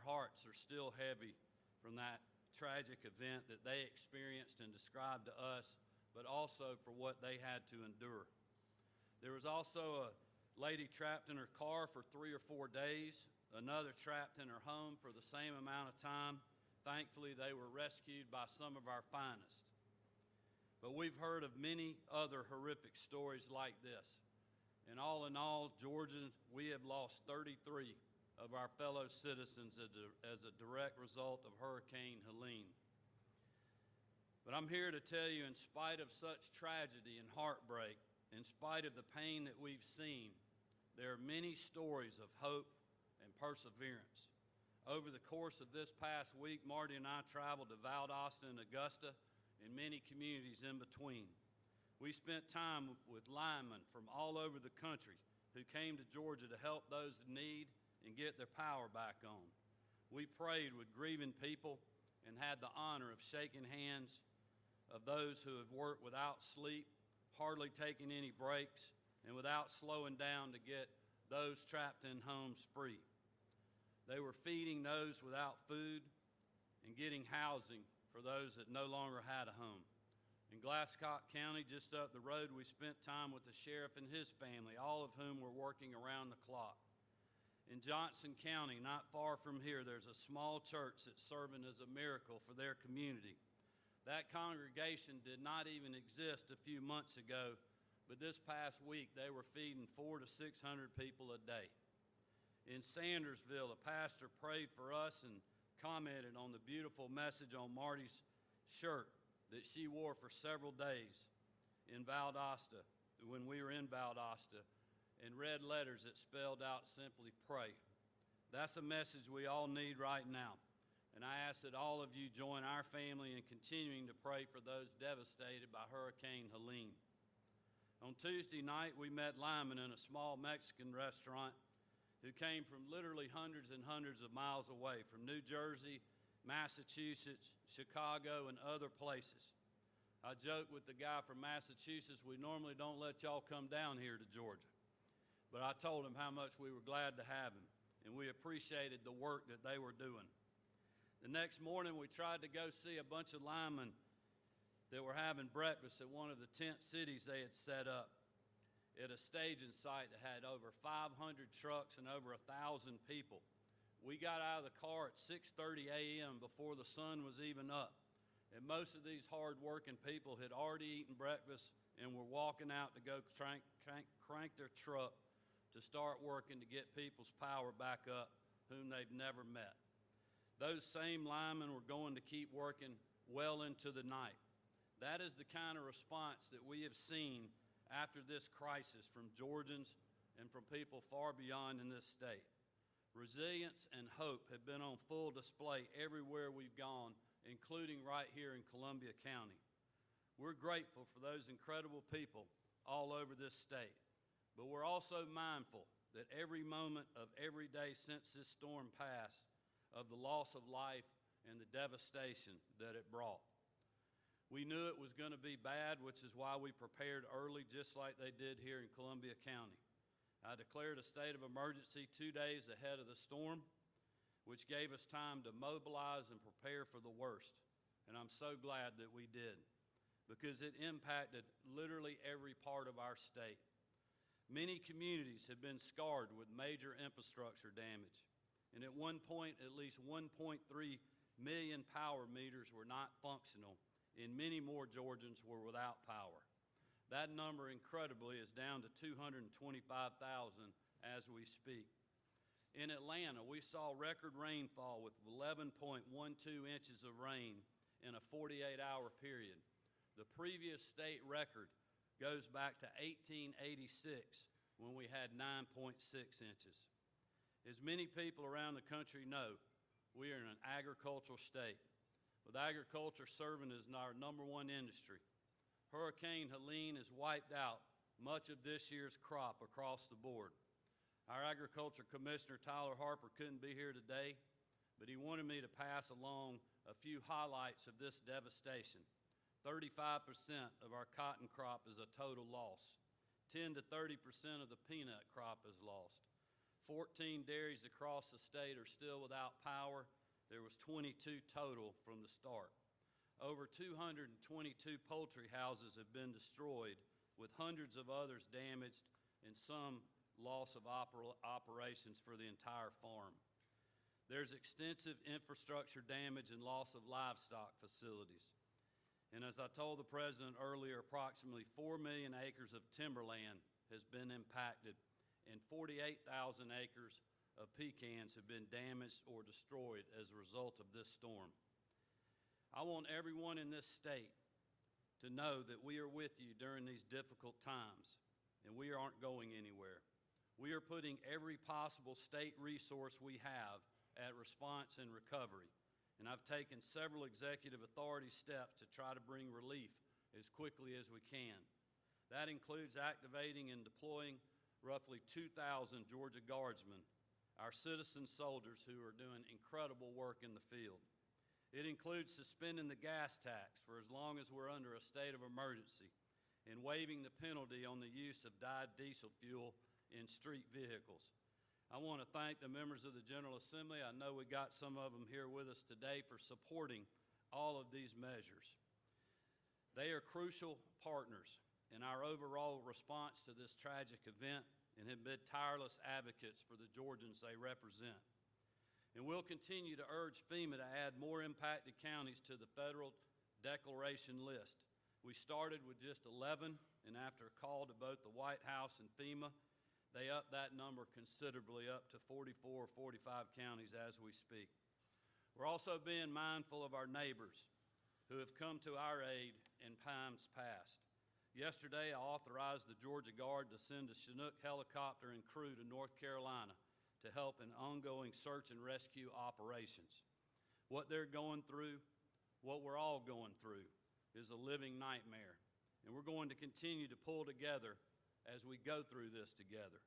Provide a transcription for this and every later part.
hearts are still heavy from that tragic event that they experienced and described to us, but also for what they had to endure. There was also a lady trapped in her car for 3 or 4 days, another trapped in her home for the same amount of time. Thankfully, they were rescued by some of our finest. But we've heard of many other horrific stories like this. And all in all, Georgians, we have lost 33 of our fellow citizens as a direct result of Hurricane Helene. But I'm here to tell you, in spite of such tragedy and heartbreak, in spite of the pain that we've seen, there are many stories of hope and perseverance. Over the course of this past week, Marty and I traveled to Valdosta and Augusta and many communities in between. We spent time with linemen from all over the country who came to Georgia to help those in need and get their power back on. We prayed with grieving people and had the honor of shaking hands of those who have worked without sleep, hardly taking any breaks, and without slowing down to get those trapped in homes free. They were feeding those without food and getting housing for those that no longer had a home. In Glasscock County, just up the road, we spent time with the sheriff and his family, all of whom were working around the clock. In Johnson County, not far from here, there's a small church that's serving as a miracle for their community. That congregation did not even exist a few months ago, but this past week they were feeding 400 to 600 people a day. In Sandersville, a pastor prayed for us and commented on the beautiful message on Marty's shirt that she wore for several days in Valdosta, when we were in Valdosta, and read letters that spelled out simply pray. That's a message we all need right now. And I ask that all of you join our family in continuing to pray for those devastated by Hurricane Helene. On Tuesday night, we met linemen in a small Mexican restaurant who came from literally hundreds and hundreds of miles away, from New Jersey, Massachusetts, Chicago, and other places. I joked with the guy from Massachusetts, we normally don't let y'all come down here to Georgia. But I told him how much we were glad to have him, and we appreciated the work that they were doing. The next morning, we tried to go see a bunch of linemen that were having breakfast at one of the tent cities they had set up at a staging site that had over 500 trucks and over 1,000 people. We got out of the car at 6:30 a.m. before the sun was even up, and most of these hard-working people had already eaten breakfast and were walking out to go crank their truck to start working to get people's power back up whom they've never met. Those same linemen were going to keep working well into the night. That is the kind of response that we have seen after this crisis from Georgians and from people far beyond in this state. Resilience and hope have been on full display everywhere we've gone, including right here in Columbia County. We're grateful for those incredible people all over this state, but we're also mindful that every moment of every day since this storm passed, of the loss of life and the devastation that it brought. We knew it was going to be bad, which is why we prepared early, just like they did here in Columbia County. I declared a state of emergency 2 days ahead of the storm, which gave us time to mobilize and prepare for the worst. And I'm so glad that we did, because it impacted literally every part of our state. Many communities have been scarred with major infrastructure damage. And at one point, at least 1.3 million power meters were not functional, and many more Georgians were without power. That number, incredibly, is down to 225,000 as we speak. In Atlanta, we saw record rainfall with 11.12 inches of rain in a 48-hour period. The previous state record goes back to 1886, when we had 9.6 inches. As many people around the country know, we are in an agricultural state, with agriculture serving as our #1 industry. Hurricane Helene has wiped out much of this year's crop across the board. Our Agriculture Commissioner, Tyler Harper, couldn't be here today, but he wanted me to pass along a few highlights of this devastation. 35% of our cotton crop is a total loss. 10 to 30% of the peanut crop is lost. 14 dairies across the state are still without power. There was 22 total from the start. Over 222 poultry houses have been destroyed, with hundreds of others damaged and some loss of operations for the entire farm. There's extensive infrastructure damage and loss of livestock facilities. And as I told the President earlier, approximately 4 million acres of timberland has been impacted, and 48,000 acres of pecans have been damaged or destroyed as a result of this storm. I want everyone in this state to know that we are with you during these difficult times, and we aren't going anywhere. We are putting every possible state resource we have at response and recovery, and I've taken several executive authority steps to try to bring relief as quickly as we can. That includes activating and deploying roughly 2,000 Georgia Guardsmen, our citizen soldiers who are doing incredible work in the field. It includes suspending the gas tax for as long as we're under a state of emergency and waiving the penalty on the use of dyed diesel fuel in street vehicles. I want to thank the members of the General Assembly. I know we got some of them here with us today for supporting all of these measures. They are crucial partners in our overall response to this tragic event and have been tireless advocates for the Georgians they represent. And we'll continue to urge FEMA to add more impacted counties to the federal declaration list. We started with just 11, and after a call to both the White House and FEMA, they upped that number considerably up to 44 or 45 counties as we speak. We're also being mindful of our neighbors who have come to our aid in times past. Yesterday, I authorized the Georgia Guard to send a Chinook helicopter and crew to North Carolina to help in ongoing search and rescue operations. What they're going through, what we're all going through, is a living nightmare. And we're going to continue to pull together as we go through this together.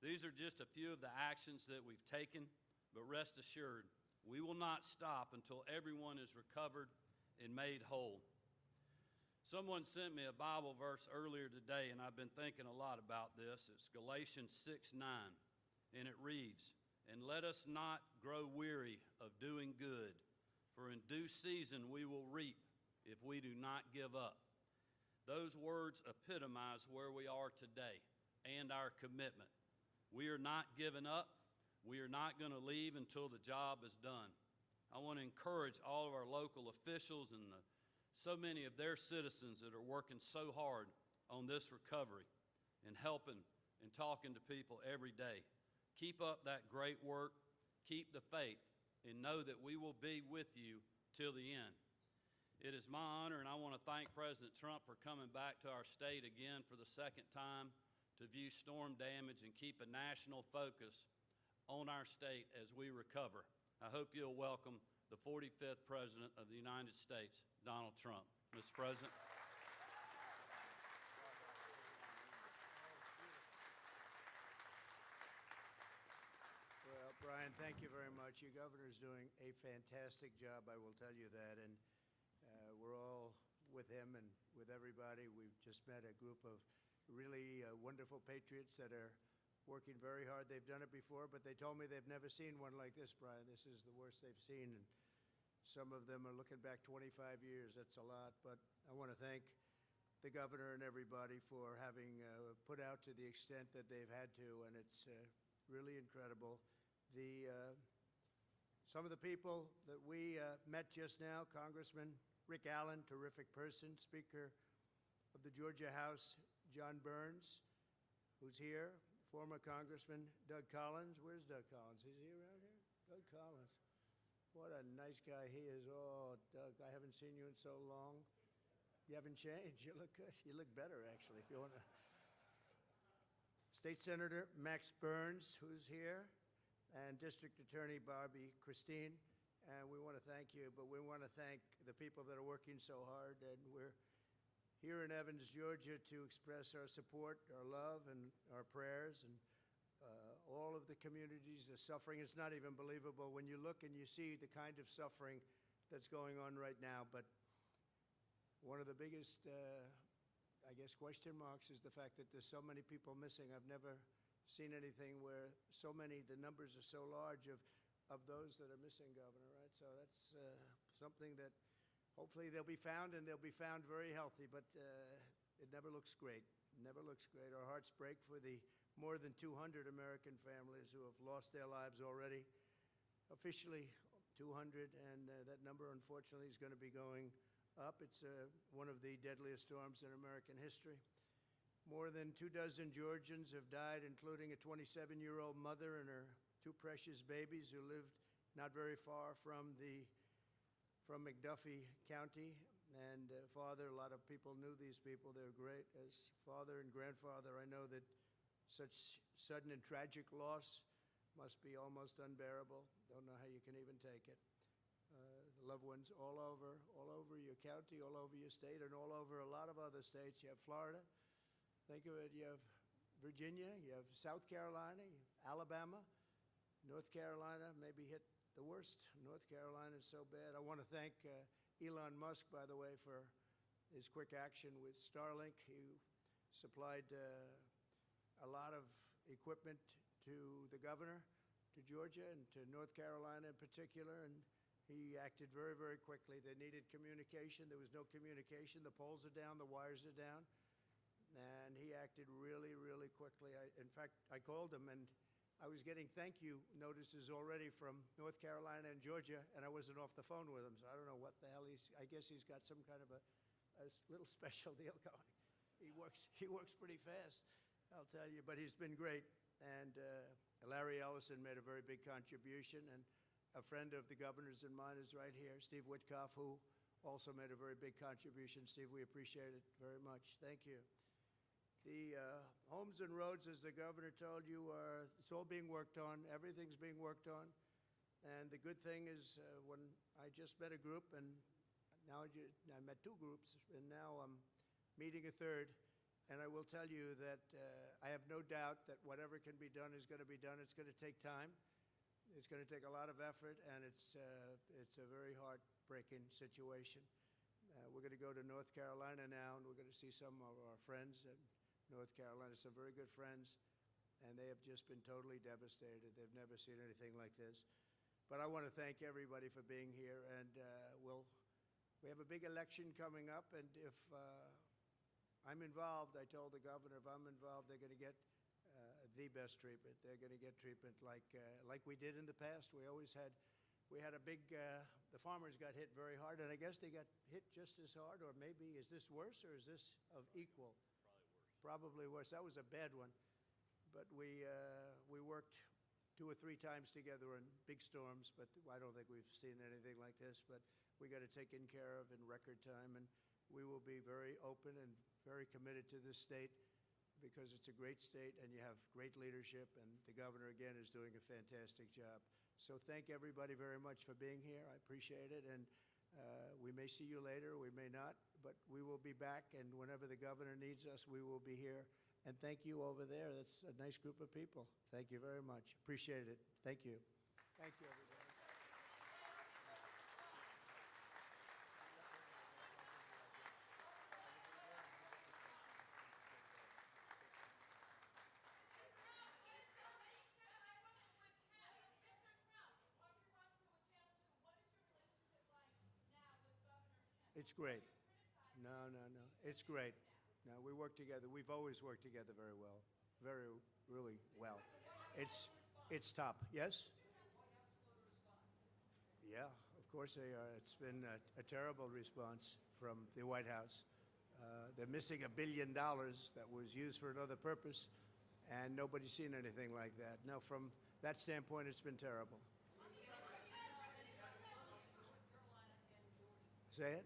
These are just a few of the actions that we've taken, but rest assured, we will not stop until everyone is recovered and made whole. Someone sent me a Bible verse earlier today, and I've been thinking a lot about this. It's Galatians 6:9, and it reads, "And let us not grow weary of doing good, for in due season we will reap if we do not give up." Those words epitomize where we are today and our commitment. We are not giving up. We are not going to leave until the job is done. I want to encourage all of our local officials and so many of their citizens that are working so hard on this recovery and helping and talking to people every day. Keep up that great work, keep the faith, and know that we will be with you till the end. It is my honor, and I want to thank President Trump for coming back to our state again for the second time to view storm damage and keep a national focus on our state as we recover. I hope you'll welcome the 45th President of the United States, Donald Trump. Mr. President. Well, Brian, thank you very much. Your governor's doing a fantastic job, I will tell you that, and we're all with him and with everybody. We've just met a group of really wonderful patriots that are working very hard. They've done it before, but they told me they've never seen one like this, Brian. This is the worst they've seen, and some of them are looking back 25 years. That's a lot, but I want to thank the governor and everybody for having put out to the extent that they've had to, and it's really incredible. Some of the people that we met just now, Congressman Rick Allen, terrific person, Speaker of the Georgia House, John Burns, who's here, former Congressman Doug Collins. Where's Doug Collins? Is he around here? Doug Collins. What a nice guy he is. Oh, Doug, I haven't seen you in so long. You haven't changed. You look good. You look better, actually, if you want to. State Senator Max Burns, who's here, and District Attorney Barbie Christine. And we want to thank you, but we want to thank the people that are working so hard. And we're here in Evans, Georgia, to express our support, our love, and our prayers, and all of the communities, the suffering. It's not even believable when you look and you see the kind of suffering that's going on right now. But one of the biggest, I guess, question marks is the fact that there's so many people missing. I've never seen anything where so many, the numbers are so large of those that are missing, Governor, right? So that's something that hopefully they'll be found, and they'll be found very healthy, but it never looks great. Never looks great. Our hearts break for the more than 200 American families who have lost their lives already. Officially 200, and that number, unfortunately, is going to be going up. It's one of the deadliest storms in American history. More than 24 Georgians have died, including a 27-year-old mother and her two precious babies who lived not very far from McDuffie County. And father, a lot of people knew these people. They're great. As father and grandfather, I know that such sudden and tragic loss must be almost unbearable. Don't know how you can even take it. Loved ones all over your county, all over your state, and all over a lot of other states. You have Florida. Think of it. You have Virginia. You have South Carolina, you have Alabama, North Carolina maybe hit the worst. North Carolina is so bad. I want to thank Elon Musk, by the way, for his quick action with Starlink. He supplied a lot of equipment to the governor, to Georgia, and to North Carolina in particular, and he acted very, very quickly. They needed communication. There was no communication. The poles are down, the wires are down, and he acted really, really quickly. In fact, I called him, and I was getting thank you notices already from North Carolina and Georgia, and I wasn't off the phone with him, so I don't know what the hell I guess he's got some kind of a little special deal going. He works pretty fast, I'll tell you, but he's been great. And Larry Ellison made a very big contribution, and a friend of the governor's and mine is right here, Steve Witkoff, who also made a very big contribution. Steve, we appreciate it very much. Thank you. The homes and roads, as the governor told you, it's all being worked on. Everything's being worked on. And the good thing is when I just met a group, and now I met two groups, and now I'm meeting a third. And I will tell you that I have no doubt that whatever can be done is going to be done. It's going to take time. It's going to take a lot of effort, and it's a very heartbreaking situation. We're going to go to North Carolina now, and we're going to see some of our friends in North Carolina, some very good friends, and they have just been totally devastated. They've never seen anything like this. But I want to thank everybody for being here, and we have a big election coming up, and if I'm involved, I told the governor, if I'm involved, they're going to get the best treatment. They're going to get treatment like we did in the past. We had a big, the farmers got hit very hard, and I guess they got hit just as hard, or maybe, is this worse, or is this of equal? Probably worse. That was a bad one. But we worked 2 or 3 times together in big storms, but I don't think we've seen anything like this. But we got it taken care of in record time, and we will be very open and very committed to this state because it's a great state, and you have great leadership, and the governor, again, is doing a fantastic job. So thank everybody very much for being here. I appreciate it, and we may see you later, we may not, but we will be back, and whenever the governor needs us, we will be here. And thank you over there. That's a nice group of people. Thank you very much. Appreciate it. Thank you. Thank you, everybody. It's great. No. It's great. No, we work together. We've always worked together very well. Really well. It's top. Yes? Yeah, of course they are. It's been a terrible response from the White House. They're missing $1 billion that was used for another purpose, and nobody's seen anything like that. No, from that standpoint, it's been terrible. Say it?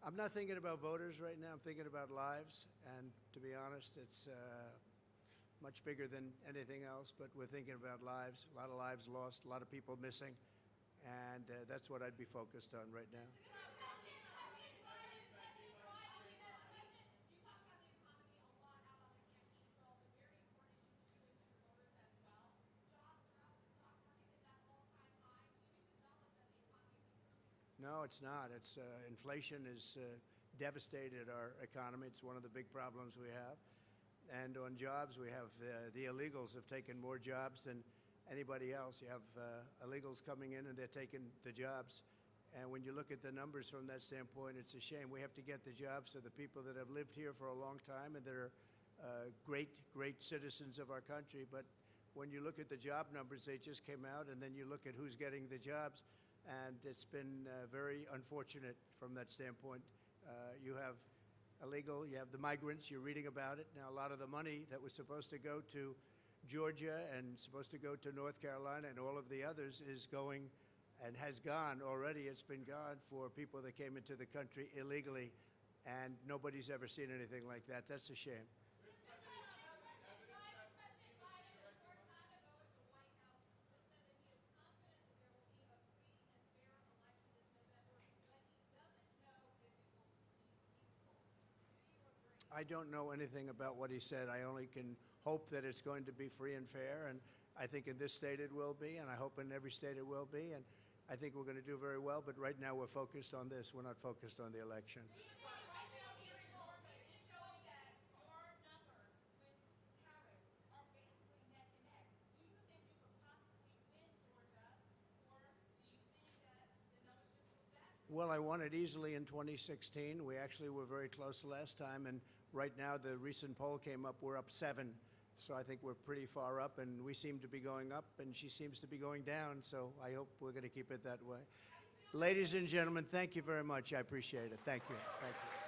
I'm not thinking about voters right now. I'm thinking about lives. And to be honest, it's much bigger than anything else. But we're thinking about lives, a lot of lives lost, a lot of people missing. And that's what I'd be focused on right now. No, it's not. It's inflation is devastated our economy. It's one of the big problems we have. And on jobs, we have the illegals have taken more jobs than anybody else. You have illegals coming in and they're taking the jobs. And when you look at the numbers from that standpoint, it's a shame. We have to get the jobs to the people that have lived here for a long time and that are great citizens of our country. But when you look at the job numbers, they just came out, and then you look at who's getting the jobs, and it's been very unfortunate from that standpoint. You have illegal, you have the migrants, you're reading about it. Now, a lot of the money that was supposed to go to Georgia and supposed to go to North Carolina and all of the others is going and has gone already. It's been gone for people that came into the country illegally, and nobody's ever seen anything like that. That's a shame. I don't know anything about what he said. I only can hope that it's going to be free and fair, and I think in this state it will be, and I hope in every state it will be, and I think we're going to do very well, but right now we're focused on this. We're not focused on the election. Well, I won it easily in 2016. We actually were very close last time, and right now the recent poll came up, we're up 7. So I think we're pretty far up, and we seem to be going up, and she seems to be going down, so I hope we're going to keep it that way. Ladies and gentlemen, thank you very much. I appreciate it. Thank you. Thank you.